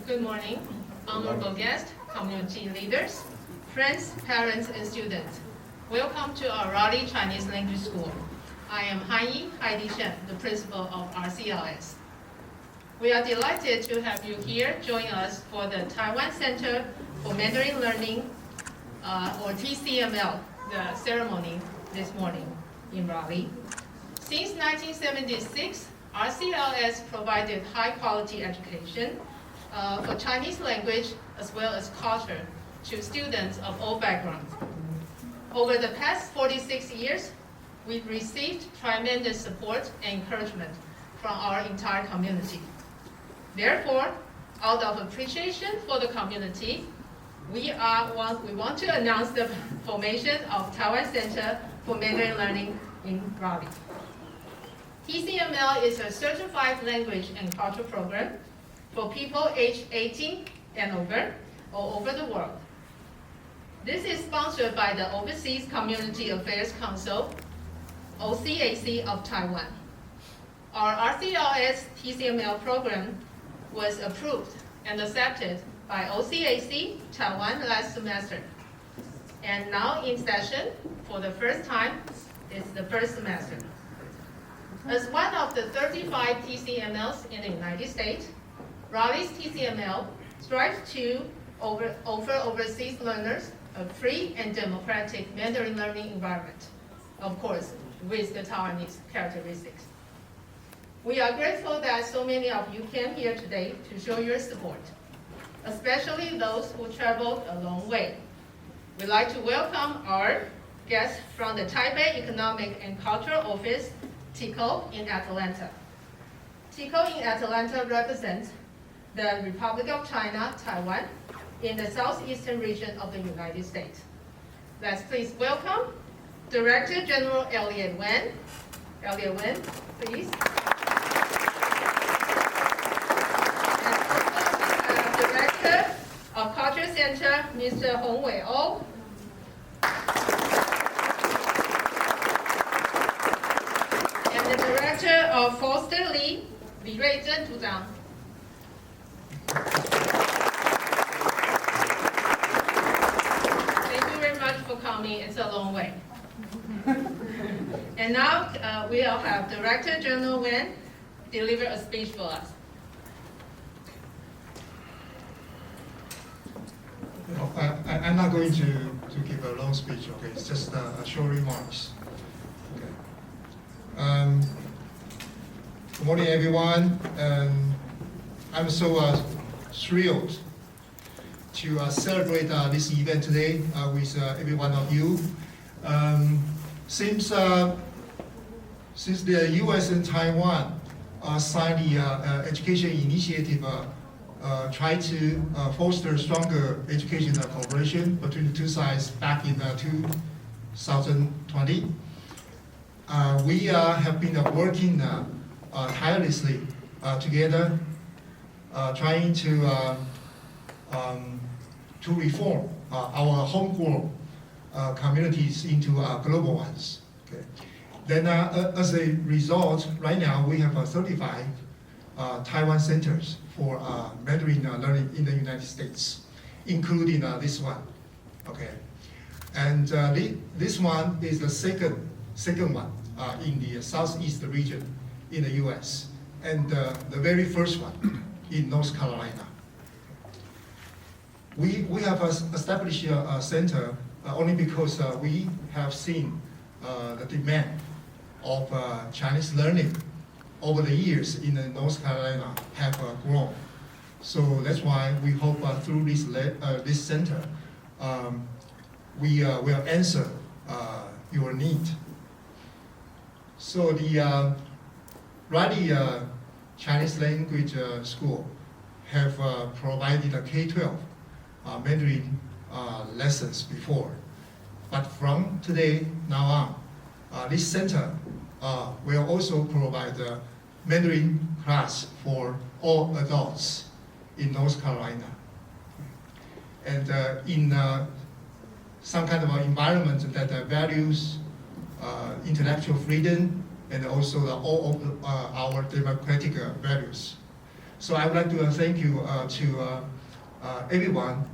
Good morning, honorable guests, community leaders, friends, parents, and students. Welcome to our Raleigh Chinese Language School. I am Hann-Yi, Heidi Chen, the principal of RCLS. We are delighted to have you here join us for the Taiwan Center for Mandarin Learning, or TCML, the ceremony this morning in Raleigh. Since 1976, RCLS provided high-quality education for Chinese language as well as culture to students of all backgrounds. Over the past 46 years, we've received tremendous support and encouragement from our entire community. Therefore, out of appreciation for the community, we want to announce the formation of Taiwan Center for Mandarin Learning in Raleigh. TCML is a certified language and culture program for people aged 18 and over, all over the world. This is sponsored by the Overseas Community Affairs Council, OCAC of Taiwan. Our RCLS TCML program was approved and accepted by OCAC Taiwan last semester, and now in session for the first time is the first semester. As one of the 35 TCMLs in the United States, Raleigh's TCML strives to offer overseas learners a free and democratic Mandarin learning environment, of course, with the Taiwanese characteristics. We are grateful that so many of you came here today to show your support, especially those who traveled a long way. We'd like to welcome our guests from the Taipei Economic and Cultural Office, TICO in Atlanta. TICO in Atlanta represents the Republic of China, Taiwan, in the southeastern region of the United States. Let's please welcome Director General Elliot Wen. Elliot Wen, please. And Director of Culture Center, Mr. Hong Wei-Oh. And the Director of Foster Lee, Li Ruizhen 组长. For coming, it's a long way. And now we'll have Director General Wen deliver a speech for us. No, I'm not going to give a long speech, okay? It's just a short remarks. Okay. Good morning, everyone. I'm so thrilled to celebrate this event today with every one of you. Since the U.S. and Taiwan signed the education initiative, try to foster stronger educational cooperation between the two sides back in 2020, we have been working tirelessly together, trying to reform our homegrown communities into global ones. Okay. Then as a result, right now we have 35 Taiwan centers for Mandarin learning in the United States, including this one. Okay. And this one is the second one in the southeast region in the US, and the very first one in North Carolina. We have established a center only because we have seen the demand of Chinese learning over the years in North Carolina have grown. So that's why we hope through this center, we will answer your need. So the Raleigh Chinese Language School have provided a K-12 Mandarin lessons before, but from today now on, this center will also provide Mandarin class for all adults in North Carolina, and in some kind of an environment that values intellectual freedom and also all of our democratic values. So I would like to thank you to everyone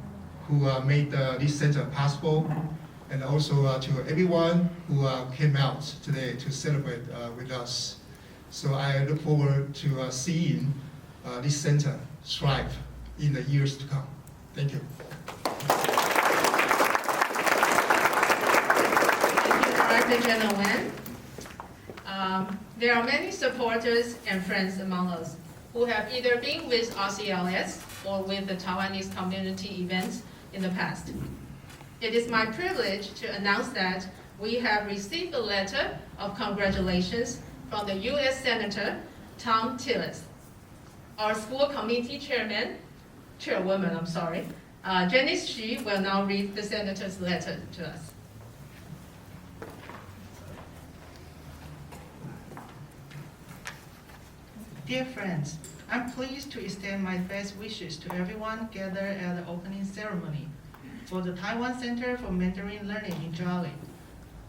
who made this center possible, and also to everyone who came out today to celebrate with us. So I look forward to seeing this center thrive in the years to come. Thank you. Thank you, Director General Wen. There are many supporters and friends among us who have either been with RCLS or with the Taiwanese community events in the past. It is my privilege to announce that we have received a letter of congratulations from the U.S. Senator Thom Tillis. Our school committee chairwoman, Janice Xu will now read the senator's letter to us. Dear friends, I'm pleased to extend my best wishes to everyone gathered at the opening ceremony for the Taiwan Center for Mandarin Learning in Raleigh.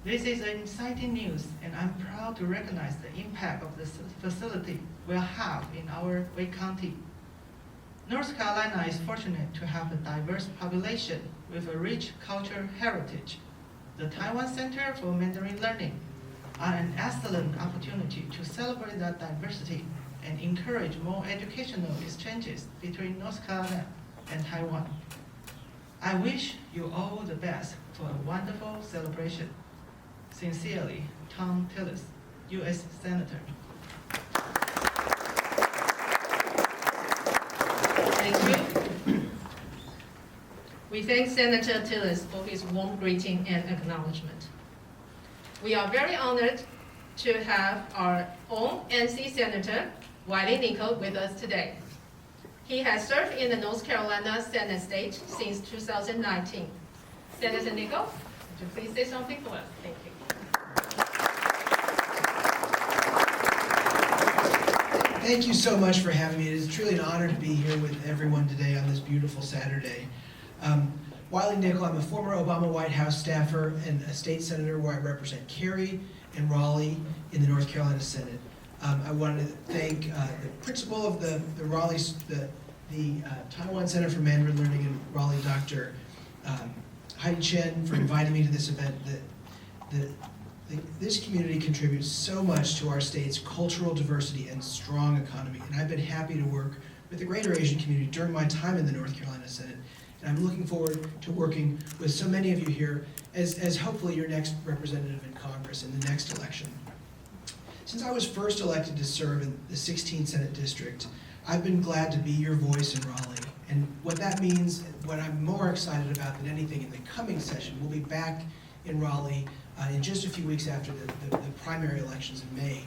This is exciting news, and I'm proud to recognize the impact of this facility will have in our Wake County. North Carolina is fortunate to have a diverse population with a rich cultural heritage. The Taiwan Center for Mandarin Learning are an excellent opportunity to celebrate that diversity and encourage more educational exchanges between North Carolina and Taiwan. I wish you all the best for a wonderful celebration. Sincerely, Thom Tillis, U.S. Senator. Thank you. We thank Senator Tillis for his warm greeting and acknowledgement. We are very honored to have our own NC Senator, Wiley Nickel, with us today. He has served in the North Carolina Senate state since 2019. Senator Nickel, would you please say something for us? Thank you. Thank you so much for having me. It is truly an honor to be here with everyone today on this beautiful Saturday. Wiley Nickel, I'm a former Obama White House staffer and a state senator where I represent Cary and Raleigh in the North Carolina Senate. I wanted to thank the principal of the Taiwan Center for Mandarin Learning in Raleigh, Dr. Heidi Chen, for inviting me to this event. This community contributes so much to our state's cultural diversity and strong economy, and I've been happy to work with the greater Asian community during my time in the North Carolina Senate, and I'm looking forward to working with so many of you here as hopefully your next representative in Congress in the next election. Since I was first elected to serve in the 16th Senate District, I've been glad to be your voice in Raleigh, and what that means, what I'm more excited about than anything in the coming session, we'll be back in Raleigh in just a few weeks after the primary elections in May.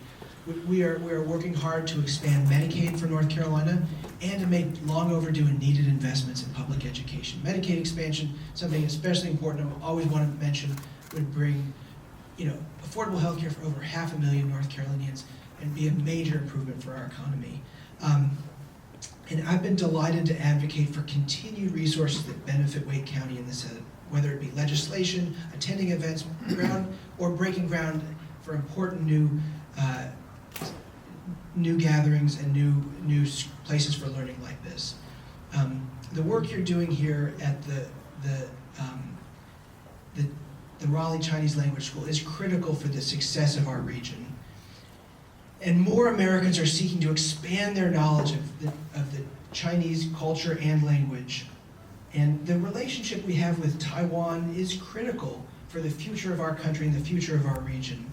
We are working hard to expand Medicaid for North Carolina and to make long overdue and needed investments in public education. Medicaid expansion, something especially important I always want to mention, would bring affordable health care for over 500,000 North Carolinians and be a major improvement for our economy. And I've been delighted to advocate for continued resources that benefit Wake County in the Senate, whether it be legislation, attending events, or breaking ground for important new gatherings and new places for learning like this. The work you're doing here at the Raleigh Chinese Language School is critical for the success of our region. And more Americans are seeking to expand their knowledge of the Chinese culture and language. And the relationship we have with Taiwan is critical for the future of our country and the future of our region.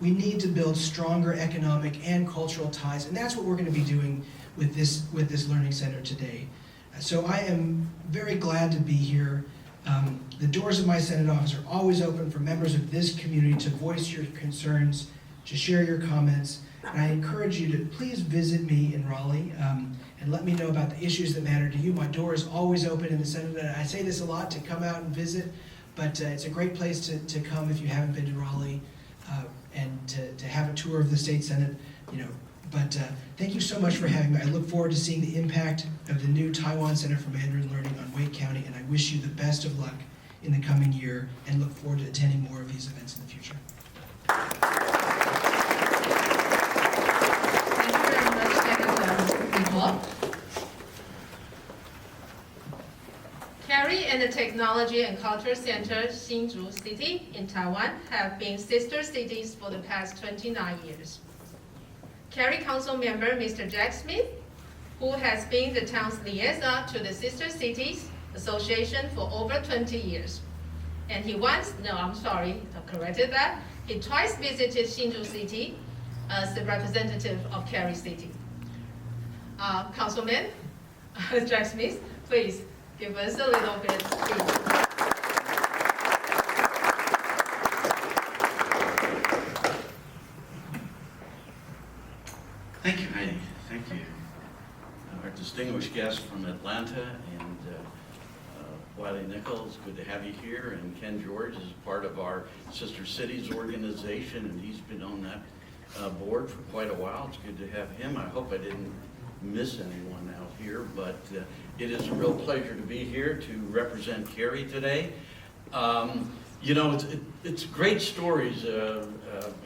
We need to build stronger economic and cultural ties, and that's what we're going to be doing with this Learning Center today. So I am very glad to be here. The doors of my Senate office are always open for members of this community to voice your concerns, to share your comments, and I encourage you to please visit me in Raleigh and let me know about the issues that matter to you. My door is always open in the Senate, and I say this a lot, to come out and visit, but it's a great place to come if you haven't been to Raleigh, and to have a tour of the State Senate, But thank you so much for having me. I look forward to seeing the impact of the new Taiwan Center for Mandarin Learning on Wake County, and I wish you the best of luck in the coming year and look forward to attending more of these events in the future. Thank you very much, Secretary Nicole. Technology and Culture Center, Hsinchu City in Taiwan have been sister cities for the past 29 years. Cary Council member Mr. Jack Smith, who has been the town's liaison to the Sister Cities Association for over 20 years. And he once, no, I'm sorry, I corrected that. He twice visited Hsinchu City as the representative of Cary City. Councilman Jack Smith, please give us a little bit speech. Thank you, Heidi. Thank you. Our distinguished guest from Atlanta and Wiley Nichols, good to have you here. And Ken George is part of our Sister Cities organization, and he's been on that board for quite a while. It's good to have him. I hope I didn't miss anyone out here, but it is a real pleasure to be here to represent Cary today. You know, it's great stories.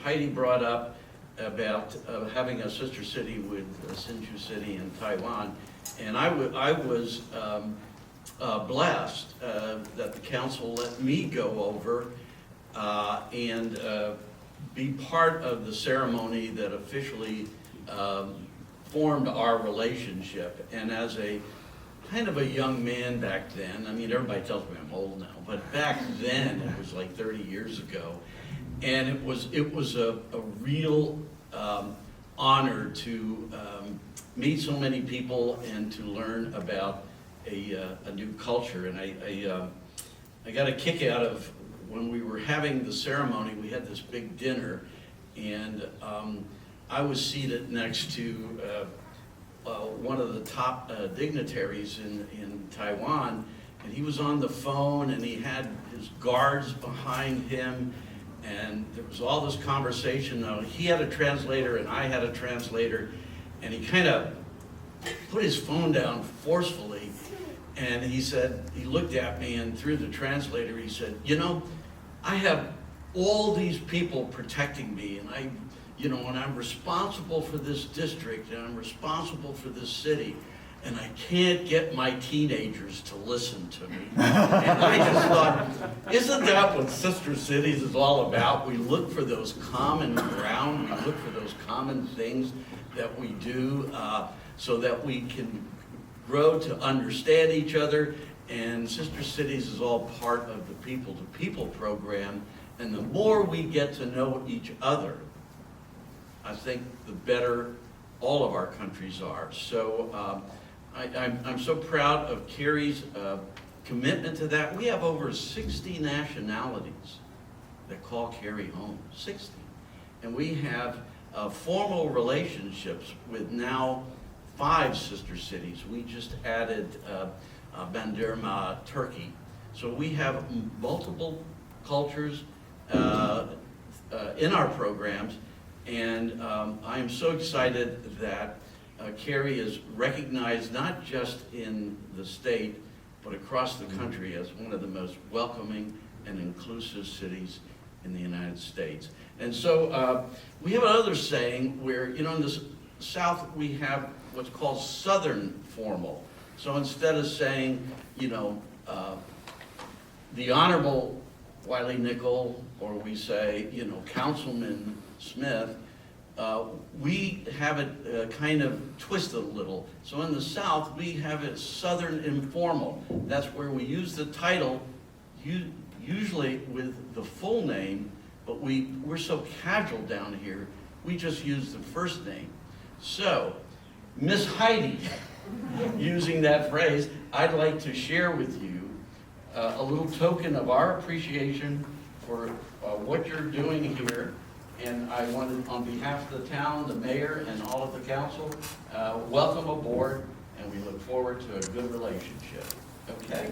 Heidi brought up about having a sister city with Hsinchu City in Taiwan, and I was blessed that the council let me go over and be part of the ceremony that officially formed our relationship. And as a kind of a young man back then, I mean, everybody tells me I'm old now, but back then, it was like 30 years ago, and it was a real honor to meet so many people and to learn about a new culture. And I got a kick out of when we were having the ceremony. We had this big dinner, and I was seated next to one of the top dignitaries in Taiwan, and he was on the phone, and he had his guards behind him, and there was all this conversation. Now, he had a translator, and I had a translator, and he kind of put his phone down forcefully, and he said, he looked at me, and through the translator, he said, you know, I have all these people protecting me, and and I'm responsible for this district, and I'm responsible for this city, and I can't get my teenagers to listen to me. And I just thought, isn't that what Sister Cities is all about? We look for those common ground, we look for those common things that we do so that we can grow to understand each other. And Sister Cities is all part of the People to People program, and the more we get to know each other, I think the better all of our countries are. So I'm so proud of Cary's commitment to that. We have over 60 nationalities that call Cary home, 60. And we have formal relationships with now 5 sister cities. We just added Bandırma, Turkey. So we have multiple cultures in our programs. And I am so excited that Cary is recognized not just in the state, but across the country as one of the most welcoming and inclusive cities in the United States. And so we have another saying where, in the South, we have what's called Southern formal. So instead of saying, the Honorable Wiley Nickel, or we say, Councilman Smith, we have it kind of twisted a little. So in the South, we have it Southern informal. That's where we use the title, usually with the full name, but we're so casual down here, we just use the first name. So, Miss Heidi, using that phrase, I'd like to share with you a little token of our appreciation for what you're doing here. And I wanted, on behalf of the town, the mayor, and all of the council, welcome aboard, and we look forward to a good relationship. Okay?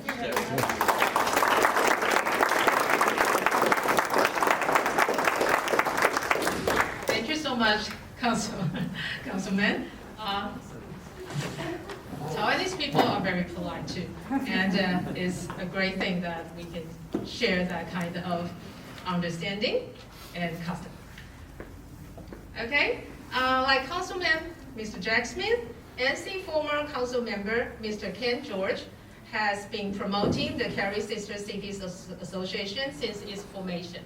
Thank you so much, Councilman. Taiwanese people are very polite too, and it's a great thing that we can share that kind of understanding and custom. Okay, like Councilman Mr. Jack Smith, NC former council member Mr. Ken George has been promoting the Cary Sister Cities Association since its formation,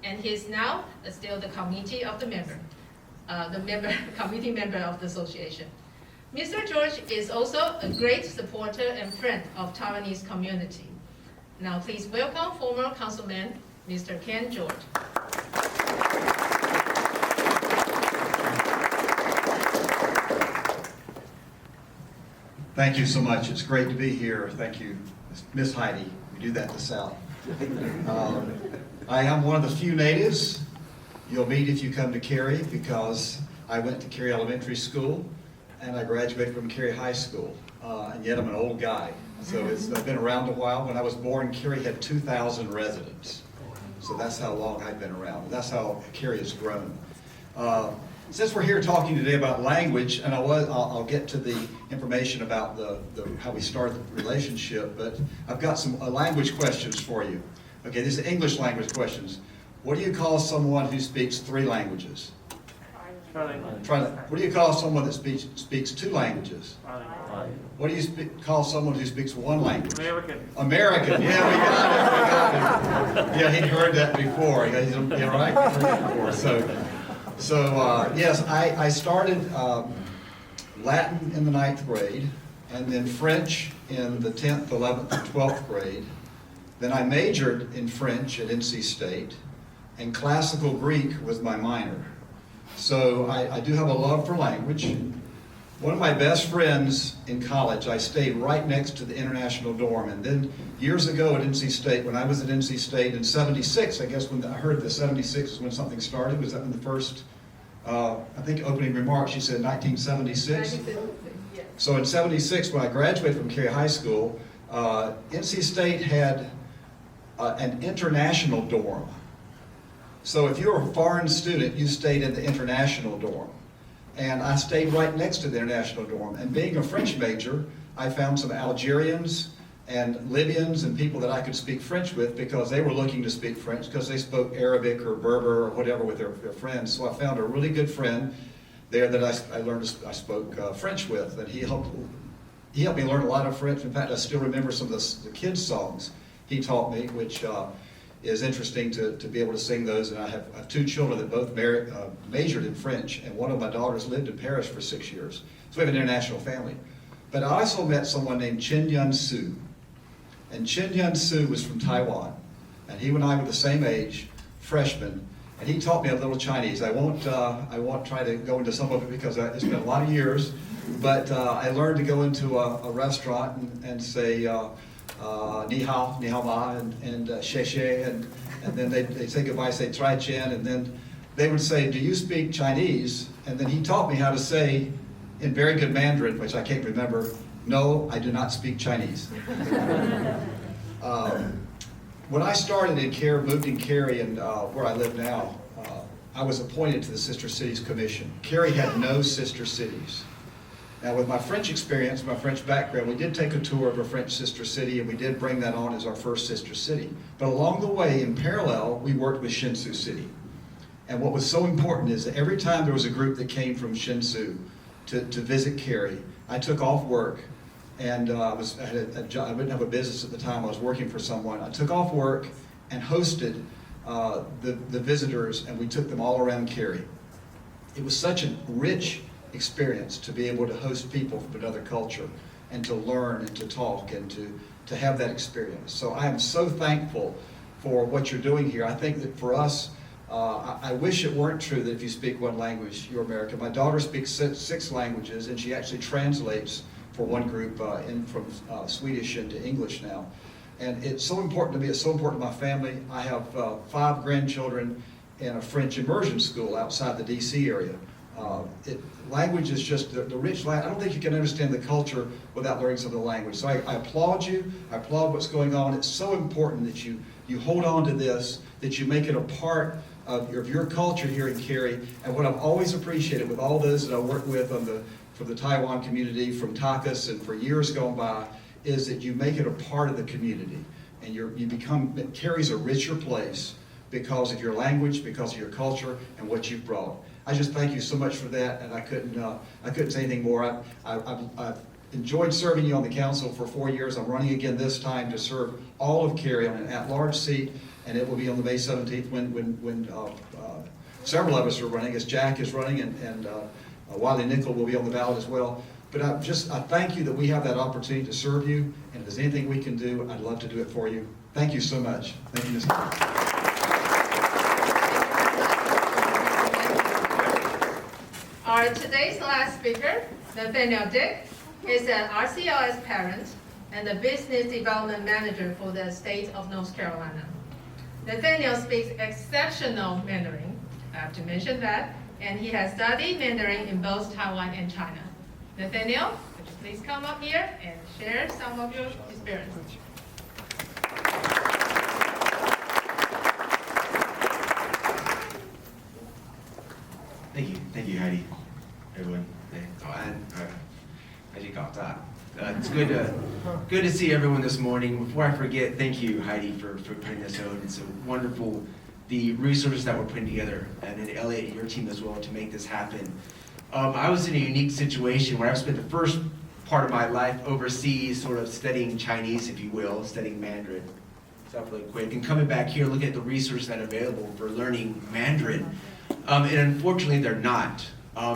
and he's now still the committee member of the association. Mr. George is also a great supporter and friend of Taiwanese community. Now please welcome former Councilman Mr. Ken George. Thank you so much. It's great to be here. Thank you, Miss Heidi. We do that in the South. I am one of the few natives you'll meet if you come to Cary, because I went to Cary Elementary School and I graduated from Cary High School. And yet I'm an old guy. So I've been around a while. When I was born, Cary had 2,000 residents. So that's how long I've been around. That's how Cary has grown. Since we're here talking today about language, and I'll get to the information about how we started the relationship, but I've got some language questions for you. Okay, these are English language questions. What do you call someone who speaks 3 languages? What do you call someone that speaks 2 languages? What do you call someone who speaks 1 language? American, yeah, we got it. Yeah, he'd heard that before. Yeah, right? So yes, I started Latin in the 9th grade, and then French in the 10th, 11th, and 12th grade. Then I majored in French at NC State, and classical Greek was my minor. So I do have a love for language. One of my best friends in college, I stayed right next to the international dorm, and then years ago at NC State, when I was at NC State in '76, I guess when I heard the '76 is when something started, was that when the first, I think opening remarks, she said 1976? Yes. So in '76, when I graduated from Cary High School, NC State had an international dorm. So if you were a foreign student, you stayed in the international dorm. And I stayed right next to the international dorm. And being a French major, I found some Algerians and Libyans and people that I could speak French with, because they were looking to speak French because they spoke Arabic or Berber or whatever with their friends. So I found a really good friend there that I spoke French with, and he helped me learn a lot of French. In fact, I still remember some of the kids' songs he taught me, which is interesting to be able to sing those. And I have 2 children that both majored in French, and one of my daughters lived in Paris for 6 years. So we have an international family. But I also met someone named Chen Yun-Su. And Chen Yun-Su was from Taiwan. And he and I were the same age, freshmen. And he taught me a little Chinese. I won't try to go into some of it because it's been a lot of years. But I learned to go into a restaurant and say, ni hao ma, and xie xie, and then they'd say goodbye, say try Chen, and then they would say, do you speak Chinese? And then he taught me how to say, in very good Mandarin, which I can't remember, no, I do not speak Chinese. When I started in Cary, moved in Cary, and where I live now, I was appointed to the Sister Cities Commission. Cary had no sister cities. Now, with my French experience, my French background, we did take a tour of a French sister city, and we did bring that on as our first sister city. But along the way, in parallel, we worked with Hsinchu City. And what was so important is that every time there was a group that came from Hsinchu to visit Cary, I took off work, and I had a job. I didn't have a business at the time. I was working for someone. I took off work and hosted the visitors, and we took them all around Cary. It was such a rich experience to be able to host people from another culture and to learn and to talk and to have that experience. So I am so thankful for what you're doing here. I think that for us, I wish it weren't true that if you speak 1 language, you're American. My daughter speaks 6 languages, and she actually translates for one group from Swedish into English now. And it's so important to me, it's so important to my family. I have 5 grandchildren in a French immersion school outside the DC area. Language is just the rich language. I don't think you can understand the culture without learning some of the language. So I applaud you. I applaud what's going on. It's so important that you hold on to this, that you make it a part of your culture here in Cary. And what I've always appreciated with all those that I work with from the Taiwan community, from TACUS, and for years gone by, is that you make it a part of the community. And Cary's a richer place because of your language, because of your culture, and what you've brought. I just thank you so much for that, and I couldn't say anything more. enjoyed serving you on the council for 4 years. I'm running again this time to serve all of Cary on an at-large seat, and it will be on the May 17th when several of us are running, as Jack is running, and Wiley Nickel will be on the ballot as well. But I thank you that we have that opportunity to serve you, and if there's anything we can do, I'd love to do it for you. Thank you so much. Thank you, Ms. Our today's last speaker, Nathaniel Dick, is an RCLS parent and the business development manager for the state of North Carolina. Nathaniel speaks exceptional Mandarin, I have to mention that, and he has studied Mandarin in both Taiwan and China. Nathaniel, would you please come up here and share some of your experience? Thank you, Heidi. Everyone. It's good to see everyone this morning. Before I forget, thank you, Heidi, for putting this out. It's wonderful, the resources that we're putting together, and then Elliot and your team as well to make this happen. I was in a unique situation where I've spent the first part of my life overseas, sort of studying Chinese, if you will, studying Mandarin. Stuff really quick, and coming back here, looking at the resources that are available for learning Mandarin. And unfortunately, they're not.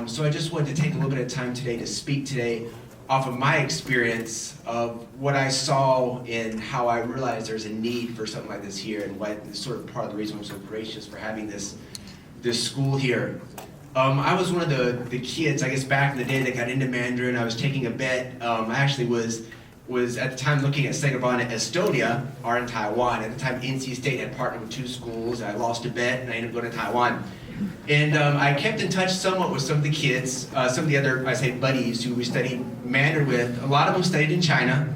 So I just wanted to take a little bit of time today to speak today off of my experience of what I saw and how I realized there's a need for something like this here, and why it's sort of part of the reason I'm so gracious for having this school here. I was one of the kids, I guess, back in the day that got into Mandarin. I was taking a bet. I actually was at the time looking at Sagabon, Estonia, or in Taiwan. At the time, NC State had partnered with 2 schools. I lost a bet, and I ended up going to Taiwan. And I kept in touch somewhat with some of the kids, some of the other, I say, buddies who we studied Mandarin with. A lot of them studied in China.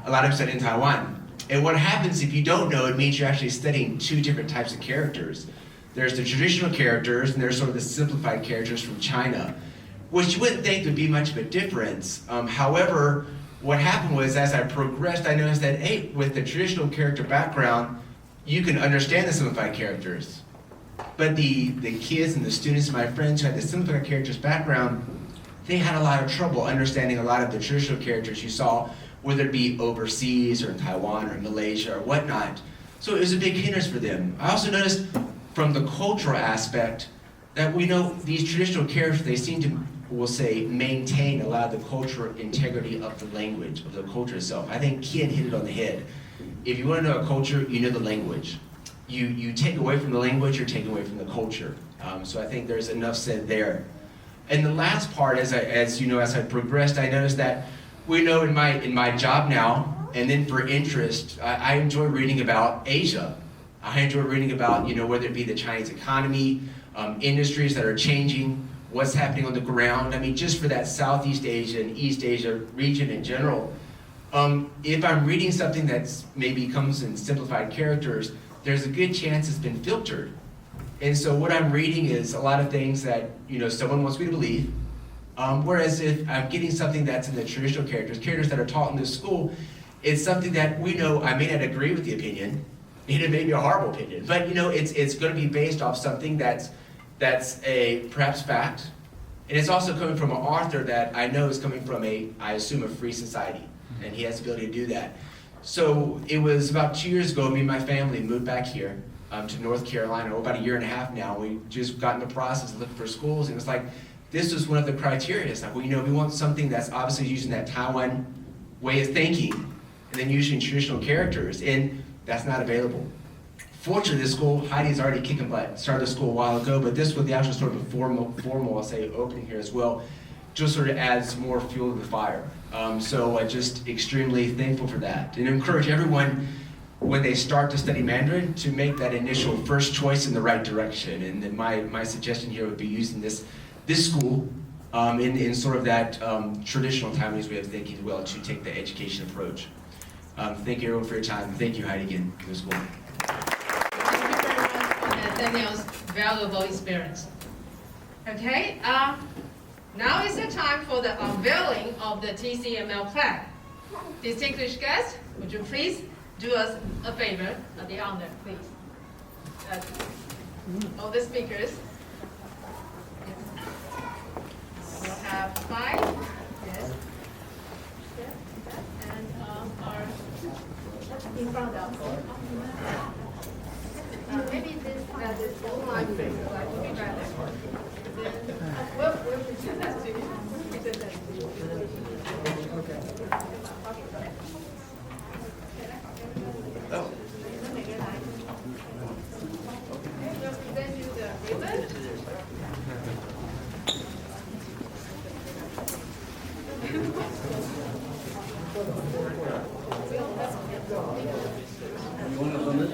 A lot of them studied in Taiwan. And what happens, if you don't know, it means you're actually studying 2 different types of characters. There's the traditional characters, and there's sort of the simplified characters from China, which you wouldn't think would be much of a difference. However, what happened was, as I progressed, I noticed that, hey, with the traditional character background, you can understand the simplified characters. But the kids and the students and my friends who had the simplified characters background, they had a lot of trouble understanding a lot of the traditional characters you saw, whether it be overseas or in Taiwan or Malaysia or whatnot. So it was a big hindrance for them. I also noticed from the cultural aspect that we know these traditional characters, they seem to, we'll say, maintain a lot of the cultural integrity of the language, of the culture itself. I think Ken hit it on the head. If you want to know a culture, you know the language. You take away from the language, you're taking away from the culture. So I think there's enough said there. And the last part, as I progressed, I noticed that we know in my job now, and then for interest, I enjoy reading about Asia. I enjoy reading about, whether it be the Chinese economy, industries that are changing, what's happening on the ground. I mean, just for that Southeast Asia and East Asia region in general. If I'm reading something that's maybe comes in simplified characters, there's a good chance it's been filtered. And so what I'm reading is a lot of things that, someone wants me to believe. Whereas if I'm getting something that's in the traditional characters that are taught in this school, it's something that we know I may not agree with the opinion, and it may be a horrible opinion, but it's going to be based off something that's a perhaps fact, and it's also coming from an author that I know is coming from I assume a free society, and he has the ability to do that. So it was about 2 years ago, me and my family moved back here to North Carolina, about 1.5 years now. We just got in the process of looking for schools, and it's like, this was one of the criteria. It's like, well, we want something that's obviously using that Taiwan way of thinking, and then using traditional characters, and that's not available. Fortunately, this school, Heidi's already kicking butt, started the school a while ago, but this was the actual sort of a formal, I'll say, opening here as well, just sort of adds more fuel to the fire. So I'm just extremely thankful for that, and encourage everyone, when they start to study Mandarin, to make that initial first choice in the right direction. And then my suggestion here would be using this school in sort of that traditional Taiwanese way of thinking as well, to take the education approach. Thank you everyone for your time. Thank you, Heidi, again, for the school. Thank you very much for Nathaniel's valuable experience. Okay, now is the time for the unveiling of the TCML plan. Distinguished guests, would you please do us a favor, the honor, please. All the speakers. We'll have 5. Yes. Maybe this whole line would be better. We'll present that to you. Present that to you. Oh. We'll present you the ribbon. You want it on this?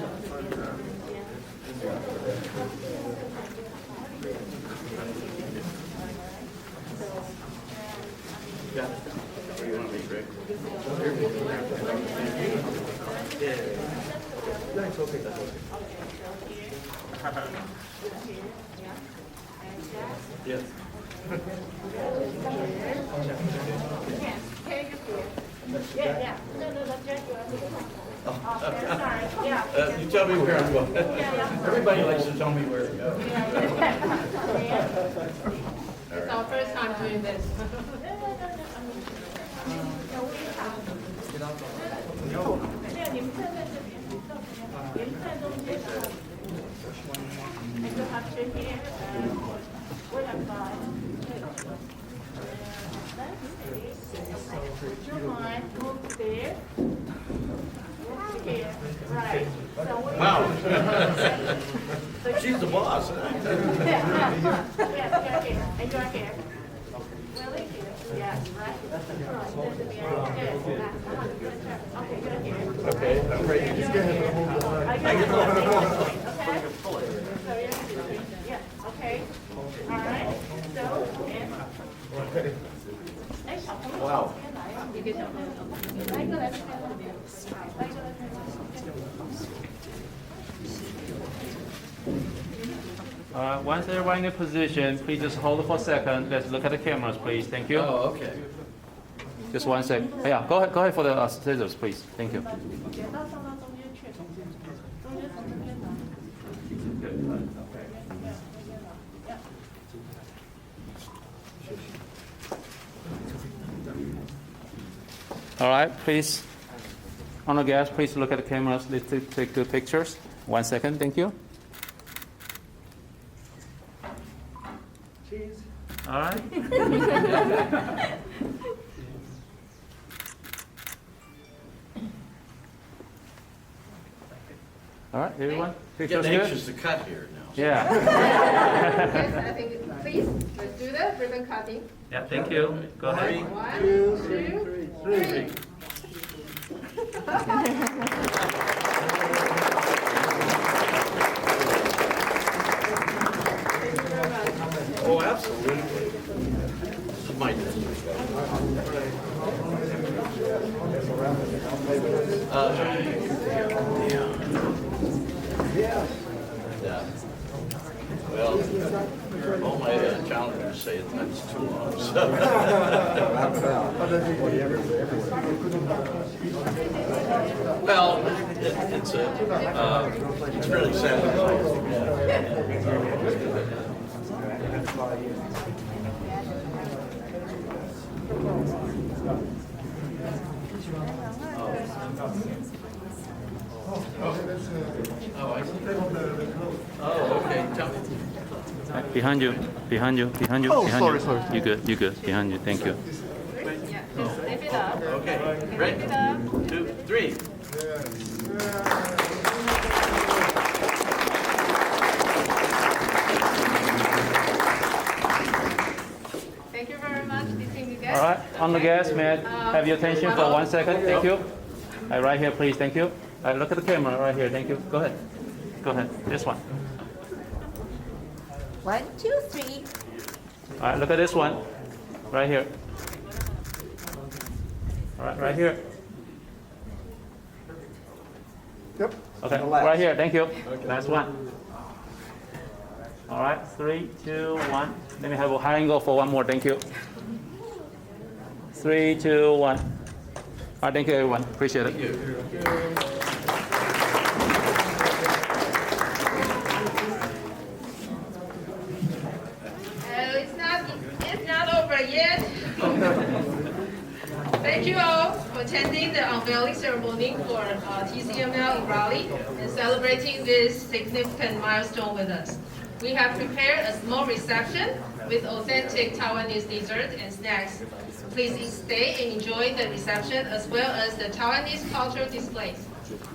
Yeah. Where do you want me, Greg? Yeah. No, it's okay. That's okay. Yes. Yeah. No, Jack, sorry. Yeah. You tell me where I'm going. Everybody likes to tell me where to go. It's our first time doing this. Right. Wow. She's the boss. And you're here. Really? Yes, right. Okay, you're here. Okay, I'm ready. Just go ahead. I get okay. So yeah, okay. All right. So, Wow. Once everyone in a position, please just hold it for a second. Let's look at the cameras, please. Thank you. Oh, okay. Just 1 sec. Yeah, go ahead for the scissors, please. Thank you. All right, please. On the gas, please look at the cameras. Let's take good pictures. 1 second, thank you. Cheese. All right. All right, everyone. Pictures Getting good? anxious to cut here now. Yeah. Yes, I think, please, let's do the ribbon cutting. Yeah, thank you. Go ahead. 1, 2, 3. Oh, absolutely. This is my district. Yeah. Well, all my challengers say that's too long, so. Well, it's really satisfying. Oh, I see. Oh, okay. Tell me. Behind you. Oh, behind sorry. you. You good. Behind you. Thank you. Yeah, just lift it up. Okay. Ready? 2, 3. Thank you very much, distinguished guests. All right. On the gas, may I have your attention for 1 second? Thank you. Right here, please. Thank you. Look at the camera right here. Thank you. Go ahead. This one. 1, 2, 3. All right. Look at this one. Right here. All right. Right here. Yep. Okay. Right here. Thank you. Last one. All right. 3, 2, 1. Let me have a high angle for one more. Thank you. 3, 2, 1. All right. Thank you, everyone. Appreciate it. It's not over yet. Thank you all for attending the unveiling ceremony for TCML in Raleigh and celebrating this significant milestone with us. We have prepared a small reception with authentic Taiwanese dessert and snacks. Please stay and enjoy the reception as well as the Taiwanese cultural displays.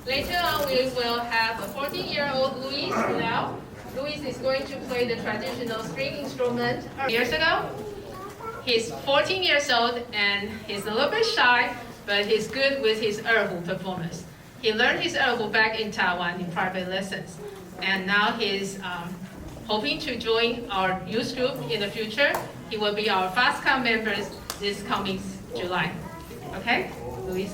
Later on, we will have a 14-year-old Louis now. Louis is going to play the traditional string instrument. Years ago, he's 14 years old and he's a little bit shy, but he's good with his erhu performance. He learned his erhu back in Taiwan in private lessons, and now he's hoping to join our youth group in the future. He will be our FastCom members this coming July. Okay, Louis?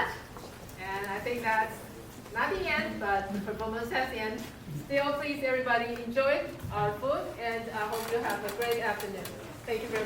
much. And I think that's not the end, but the performance has the end. Still, please, everybody, enjoy our food, and I hope you have a great afternoon. Thank you very much.